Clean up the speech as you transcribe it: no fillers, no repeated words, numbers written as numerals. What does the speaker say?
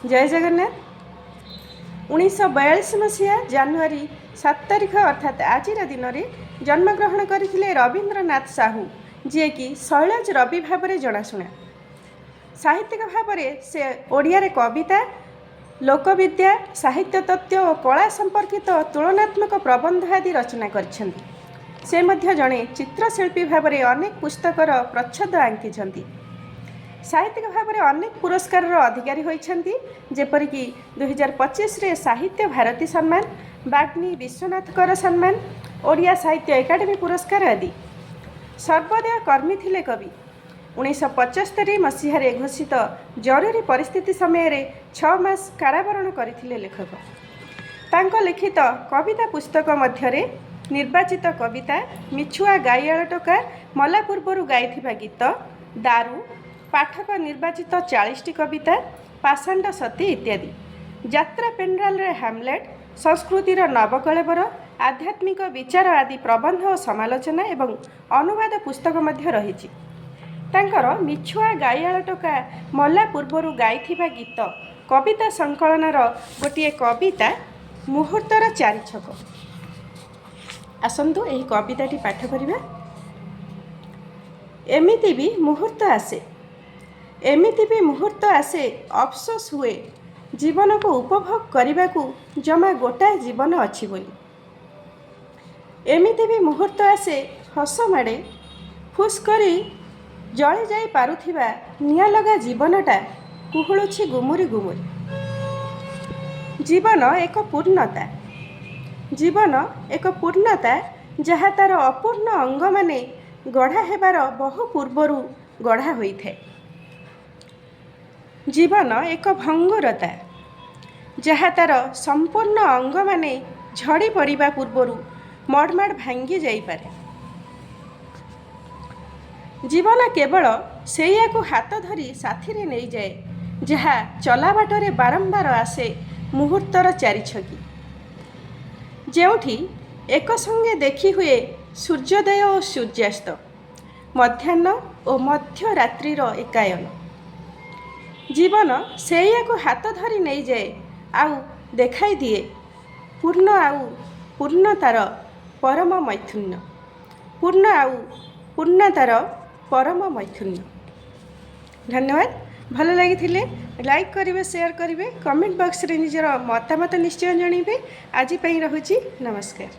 जय जगन्नाथ। 1942 मसीहा जानुआरी 7 तारिख अर्थात आज दिन में जन्मग्रहण करते रवींद्रनाथ साहू, जी कि शैलज रवि भाव में जनाशुना। साहित्यिक भाव में से ओडिया रे कविता, लोकविद्या, साहित्य तत्व और कला संपर्कित तुलनात्मक प्रबंध आदि रचना करछन्ति। से मध्य जड़े चित्रशिल्पी भाव में अनेक पुस्तकर प्रच्छद आंकिछन्ति। साहित्यिक भाव में अनेक पुरस्कार अधिकारी होइछन्ति, जेपरिक 2025 रे साहित्य भारती सम्मान, बाग्नी विश्वनाथकर सम्मान, ओडिया साहित्य एकाडेमी पुरस्कार आदि। सर्वोदय कर्मी थिले कवि। 1975 मसीह घोषित जरूरी परिस्थिति समय 6 मास कारावरण करथिले लेखक। तांको लिखित कविता पुस्तक मध्यरे निर्वाचित कविता मिछुआ गाइयाळ टोका, मला पूर्वरु गाइथिबा गीत, दारू, पाठक निर्वाचित 40टी कविता, पाषांड सती इत्यादि। यात्रा पेंड्राल रे हैमलेट, संस्कृतिर नवकलेवर, आध्यात्मिक विचार आदि प्रबंध और समालोचना एवं अनुवाद पुस्तक मध्य रहिछि। तांकर मिछुआ गाइयाळ टोका, मला पूर्वरु गाइथिबा गीत कविता संकलनर गोटे कविता मुहूर्तर 4 छक। आसंतु एही कविताटी पाठ करिबा। एमिति भी मुहूर्त आसे, एमिति भी मुहूर्त आसे, अफसोस हुए जीवन को उपभोग करने को जमा गोटाए जीवन अच्छी बोली। एमिति भी मुहूर्त आसे, हस माड़े, फुस करी जली जाई पारुथिबा निया लगा जीवनटा कुहुळुछि गुमुरी गुमुरी। जीवन एक पूर्णता, जीवन एक पूर्णता जहाँ तार अपूर्ण अंग माने गढ़ा हेबार बहु पूर्वरु गढ़ा होइथे। जीवन एक भंगुरता जहाँ तार संपूर्ण अंग माने झड़ी पड़िबा पूर्वरु मडमाड भांगी जाई पारे। जीवन केवल सेया को हाथ धरी साथी रे नहीं जाए, जहाँ चला बाटरे बारंबार आसे मुहूर्तर 4 छकी। जेउठी एक संगे देखी हुए सूर्योदय और सूर्यास्त, मध्याह्न और मध्य रात्रिर एकायन। जीवन सेया को हाथ धरी नहीं जाए, आउ देखाई दिए पूर्ण आउ पूर्णतार परम मैथुन्य, पूर्ण आउ पूर्णतार परम मैथुन्य। धन्यवाद। भल लगी लाइक करेंगे, शेयर करेंगे, कमेंट बॉक्स रे निजर मतामत निश्चय जनइबे। आज रहुछि नमस्कार।